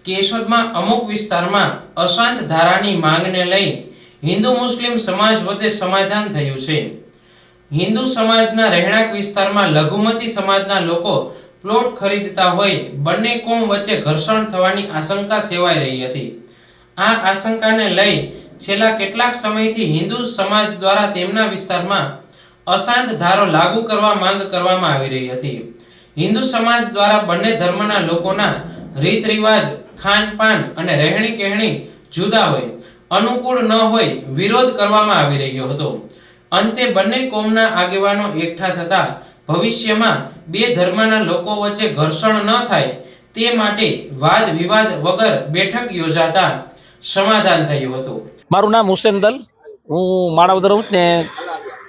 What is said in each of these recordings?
કેશોદમાં અમુક વિસ્તારમાં અશાંત ધારાની માંગને લઈ હિન્દુ મુસ્લિમ સમાજ વચ્ચે સમાધાન થયું છે। હિન્દુ સમાજના રહેણાંક વિસ્તારમાં લઘુમતી સમાજના લોકો પ્લોટ ખરીદતા હોય બંને કોમ વચ્ચે ઘર્ષણ થવાની આશંકા સેવાઈ રહી હતી। આ આશંકાને લઈ છેલ્લા કેટલાક સમયથી હિન્દુ સમાજ દ્વારા તેમના વિસ્તારમાં અશાંત ધારો લાગુ કરવા માંગ કરવામાં આવી રહી હતી। હિન્દુ સમાજ દ્વારા બંને ધર્મના લોકોના રીત રિવાજ, ખાનપાન અને રહેણી કહેણી જુદા હોય, અનુકૂળ ન હોય વિરોધ કરવામાં આવી રહ્યો હતો। અંતે બંને કોમના આગેવાનો એકઠા થતા ભવિષ્યમાં બે ધર્મના લોકો વચ્ચે ઘર્ષણ ન થાય તે માટે વાદ વિવાદ વગર બેઠક યોજાતા સમાધાન થયું હતું। મારું નામ હુસેન દલ, હું માણાવદર ને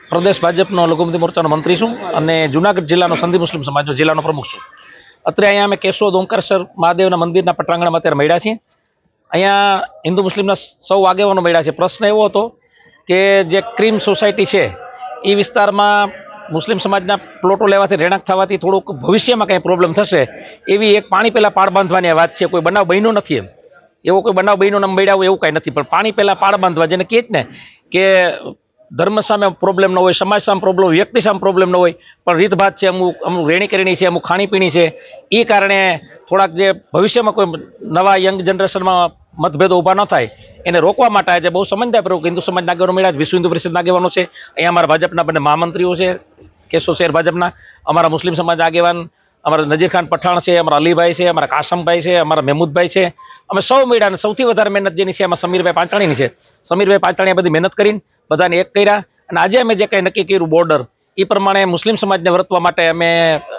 પ્રદેશ ભાજપનો લઘુમતી મોરચાનો મંત્રી છું અને જુનાગઢ જિલ્લાનો સંધી મુસ્લિમ સમાજનો જિલ્લાનો પ્રમુખ છું। અત્યારે અહીંયા અમે કેશોદ ઓમકારેશ્વર મહાદેવના મંદિરના પટાંગણમાં અત્યારે મળ્યા છીએ। અહીંયા હિન્દુ મુસ્લિમના સૌ આગેવાનો મળ્યા છે। પ્રશ્ન એવો હતો કે જે ક્રીમ સોસાયટી છે એ વિસ્તારમાં મુસ્લિમ સમાજના પ્લોટો લેવાથી રહેણાંક થવાથી થોડુંક ભવિષ્યમાં કંઈ પ્રોબ્લેમ થશે એવી એક પાણી પહેલાં પાળ બાંધવાની વાત છે। કોઈ બનાવ બન્યો નથી, એવો કોઈ બનાવ બન્યો ને મળ્યા હોય એવું કાંઈ નથી, પણ પાણી પહેલાં પાળ બાંધવા, જેને કહે ને કે ધર્મ સામે પ્રોબ્લેમ ન હોય, સમાજ સામે પ્રોબ્લેમ, વ્યક્તિ સામે પ્રોબ્લેમ ન હોય, પણ રીતભાત છે, અમુક રેણી કરેણી છે, અમુક ખાણીપીણી છે, એ કારણે થોડાક જે ભવિષ્યમાં કોઈ નવા યંગ જનરેશનમાં મતભેદો ઊભા ન થાય એને રોકવા માટે આજે બહુ સમજદારપૂર્વક હિન્દુ સમાજના આગેવાનો મળ્યા, વિશ્વ હિન્દુ પરિષદના આગેવાનો છે, અહીંયા અમારા ભાજપના બંને મહામંત્રીઓ છે, કેશોદ શહેર ભાજપના, અમારા મુસ્લિમ સમાજના આગેવાન અમારા નજીર ખાન પઠાણ છે, અમારા અલીભાઈ છે, અમારા કાસમભાઈ છે, અમારા મહેમૂદભાઈ છે, અમે સૌ મળ્યા અને સૌથી વધારે મહેનત જેની છે એમાં સમીરભાઈ પાંચાણીની છે। સમીરભાઈ પાંચાણીએ બધી મહેનત કરીને બધાને એક કર્યા અને આજે અમે જે કંઈ નક્કી કર્યું બોર્ડર એ પ્રમાણે મુસ્લિમ સમાજને વર્તવા માટે અમે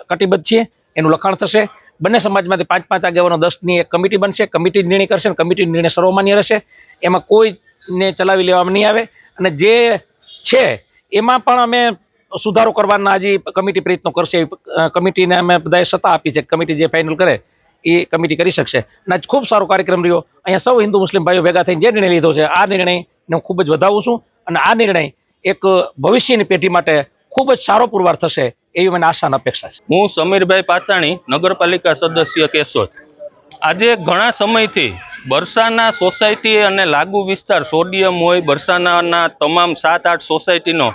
કટિબદ્ધ છીએ। એનું લખાણ થશે, બંને સમાજમાંથી 5-5 આગેવાનો 10ની એક કમિટી બનશે, કમિટી નિર્ણય કરશે અને કમિટી નિર્ણય સર્વમાન્ય રહેશે, એમાં કોઈને ચલાવી લેવામાં નહીં આવે અને જે છે એમાં પણ અમે સુધારો કરવાના હજી કમિટી પ્રયત્નો કરશે। કમિટીને અમે બધાએ સત્તા આપી છે, કમિટી જે ફાઇનલ કરે એ કમિટી કરી શકશે અને આજ ખૂબ સારો કાર્યક્રમ રહ્યો। અહીંયા સૌ હિન્દુ મુસ્લિમ ભાઈઓ ભેગા થઈને જે નિર્ણય લીધો છે આ નિર્ણયને હું ખૂબ જ વધાવું છું અને આ નિર્ણય એક ભવિષ્યની પેઢી માટે ખૂબ જ સારો પુરવાર થશે એવી મને આશા અને અપેક્ષા છે। હું સમીરભાઈ પાંચાણી, નગરપાલિકા સદસ્ય કેશોદ। આજે ઘણા સમયથી બરસાના સોસાયટી અને લાગુ વિસ્તાર સોડિયમ હોય, બરસાનાના તમામ 7-8 સોસાયટીનો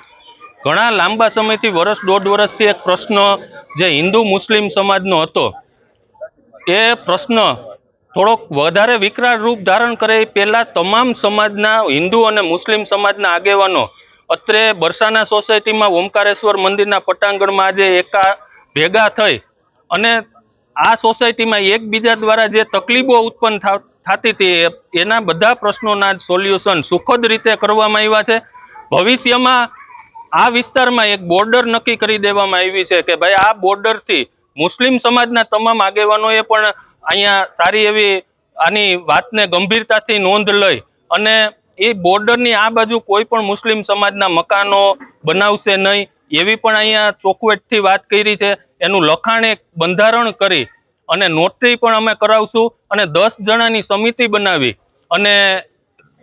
ઘણા લાંબા સમયથી વર્ષ દોઢ વર્ષથી એક પ્રશ્ન જે હિન્દુ મુસ્લિમ સમાજનો હતો એ પ્રશ્ન થોડોક વધારે વિકરાળ રૂપ ધારણ કરે એ પહેલાં તમામ સમાજના હિન્દુ અને મુસ્લિમ સમાજના આગેવાનો અત્રે બરસાના સોસાયટીમાં ઓમકારેશ્વર મંદિરના પટાંગણમાં આજે ભેગા થઈ અને આ સોસાયટીમાં એકબીજા દ્વારા જે તકલીફો ઉત્પન્ન થતી હતી એના બધા પ્રશ્નોના સોલ્યુશન સુખદ રીતે કરવામાં આવ્યા છે। ભવિષ્યમાં આ વિસ્તારમાં એક બોર્ડર નક્કી કરી દેવામાં આવી છે કે ભાઈ આ બોર્ડરથી મુસ્લિમ સમાજના તમામ આગેવાનોએ પણ અહીંયા સારી એવી આની વાતને ગંભીરતાથી નોંધ લઈ અને એ બોર્ડરની આ બાજુ કોઈ પણ મુસ્લિમ સમાજના મકાનો બનાવશે નહીં એવી પણ અહીંયા ચોખવટથી વાત કરી છે। એનું લખાણ એક બંધારણ કરી અને નોટરી પણ અમે કરાવશું અને 10 જણાની સમિતિ બનાવી અને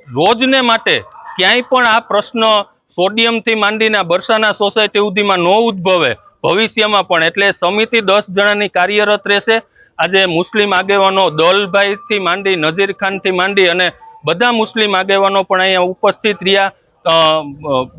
રોજને માટે ક્યાંય પણ આ પ્રશ્ન સોડિયમથી માંડીને બરસાના સોસાયટી સુધીમાં ન ઉદ્ભવે ભવિષ્યમાં પણ, એટલે સમિતિ 10 જણાની કાર્યરત રહેશે। આજે મુસ્લિમ આગેવાનો દલભાઈથી માંડી, નજીર ખાનથી માંડી અને બધા મુસ્લિમ આગેવાનો પણ અહીંયા ઉપસ્થિત રહ્યા।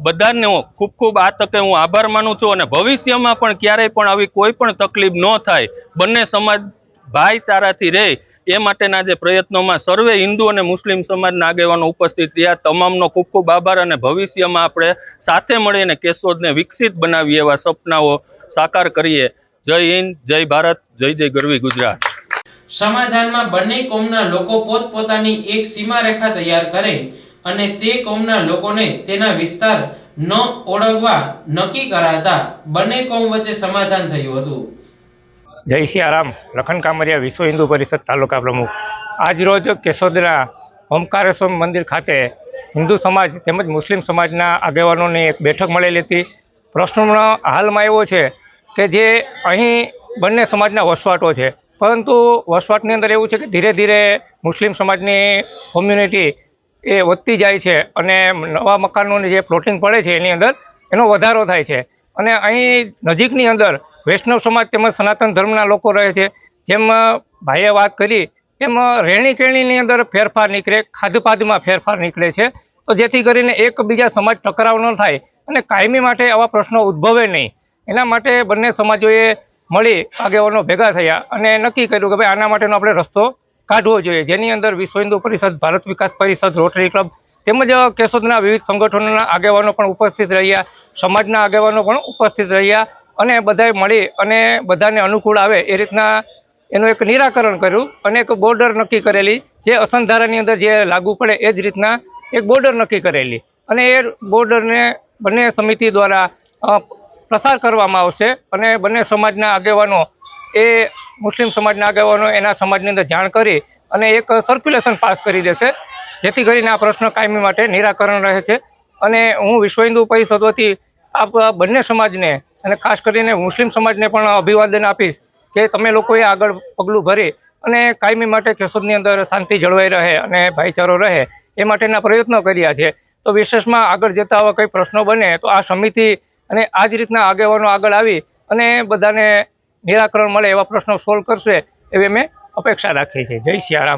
બધાને ખૂબ ખૂબ આ તકે હું આભાર માનું છું અને ભવિષ્યમાં પણ ક્યારેય પણ આવી કોઈ પણ તકલીફ ન થાય, બંને સમાજ ભાઈચારાથી રહે એ માટેના જે પ્રયત્નોમાં સર્વે હિન્દુ અને મુસ્લિમ સમાજના આગેવાનો ઉપસ્થિત રહ્યા। તમામનો ખૂબ ખૂબ આભાર અને ભવિષ્યમાં આપણે સાથે મળીને કેશોદને વિકસિત બનાવીએ એવા સપનાઓ સાકાર કરીએ। જય હિન્દ, જય ભારત, જય જય ગરવી ગુજરાત। સમાધાનમાં બંને કોમના લોકો પોતપોતાની એક સીમા રેખા તૈયાર કરે અને તે કોમના લોકોને તેના વિસ્તાર ન ઓળંગવા નક્કી કરાતા બંને કોમ વચ્ચે સમાધાન થયું હતું। જય સિયારામ, લખન કામરિયા, વિશ્વ હિન્દુ પરિષદ તાલુકા પ્રમુખ। આજ રોજ કેશોદના ઓમકારેશ્વર મંદિર ખાતે હિન્દુ સમાજ તેમજ મુસ્લિમ સમાજના આગેવાનોની એક બેઠક મળેલી હતી। પ્રશ્નનો હાલમાં એવો છે કે જે અહીં બંને સમાજના વસવાટો છે, પરંતુ વસવાટની અંદર એવું છે કે ધીરે ધીરે મુસ્લિમ સમાજની કોમ્યુનિટી એ વધતી જાય છે અને નવા મકાનોની જે પ્લોટિંગ પડે છે એની અંદર એનો વધારો થાય છે અને અહીં નજીકની અંદર વૈષ્ણવ સમાજ તેમજ સનાતન ધર્મના લોકો રહે છે। જેમ ભાઈએ વાત કરી એમ રહેણી કહેણીની અંદર ફેરફાર નીકળે, ખાદ્યપાદ્યમાં ફેરફાર નીકળે છે. તો જેથી કરીને એકબીજા સમાજ ટકરાવ ન થાય અને કાયમી માટે આવા પ્રશ્નો ઉદ્ભવે નહીં, એના માટે બંને સમાજોએ મળી આગેવાનો ભેગા થયા અને નક્કી કર્યું કે ભાઈ આના માટેનો આપણે રસ્તો કાઢવો જોઈએ, જેની અંદર વિશ્વ હિન્દુ પરિષદ, ભારત વિકાસ પરિષદ, રોટરી ક્લબ તેમજ કેશોદના વિવિધ સંગઠનોના આગેવાનો પણ ઉપસ્થિત રહ્યા, સમાજના આગેવાનો પણ ઉપસ્થિત રહ્યા અને બધાએ મળી અને બધાને અનુકૂળ આવે એ રીતના એનું એક નિરાકરણ કર્યું અને એક બોર્ડર નક્કી કરેલી, જે અસંધારાની અંદર જે લાગુ પડે એ જ રીતના એક બોર્ડર નક્કી કરેલી અને એ બોર્ડરને બંને સમિતિ દ્વારા પ્રસાર કરવામાં આવશે અને બંને સમાજના આગેવાનો એ મુસ્લિમ સમાજના આગેવાનો એના સમાજની અંદર જાણ કરી અને એક સર્ક્યુલેશન પાસ કરી દેશે, જેથી કરીને આ પ્રશ્ન કાયમી માટે નિરાકરણ રહે છે. અને હું વિશ્વ હિન્દુ પરિષદ વતી આ બંને સમાજને અને ખાસ કરીને મુસ્લિમ સમાજને પણ અભિવાદન આપીશ કે તમે લોકોએ આગળ પગલું ભરી અને કાયમી માટે કેશોદની અંદર શાંતિ જળવાઈ રહે અને ભાઈચારો રહે એ માટેના પ્રયત્નો કર્યા છે. તો વિશેષમાં આગળ જતા આવા કંઈ પ્રશ્નો બને તો આ સમિતિ અને આ જ રીતના આગેવાનો આગળ આવી અને બધાને નિરાકરણ મળે એવા પ્રશ્નો સોલ્વ કરશે એવી અમે અપેક્ષા રાખીએ છીએ. જય સિયારામ.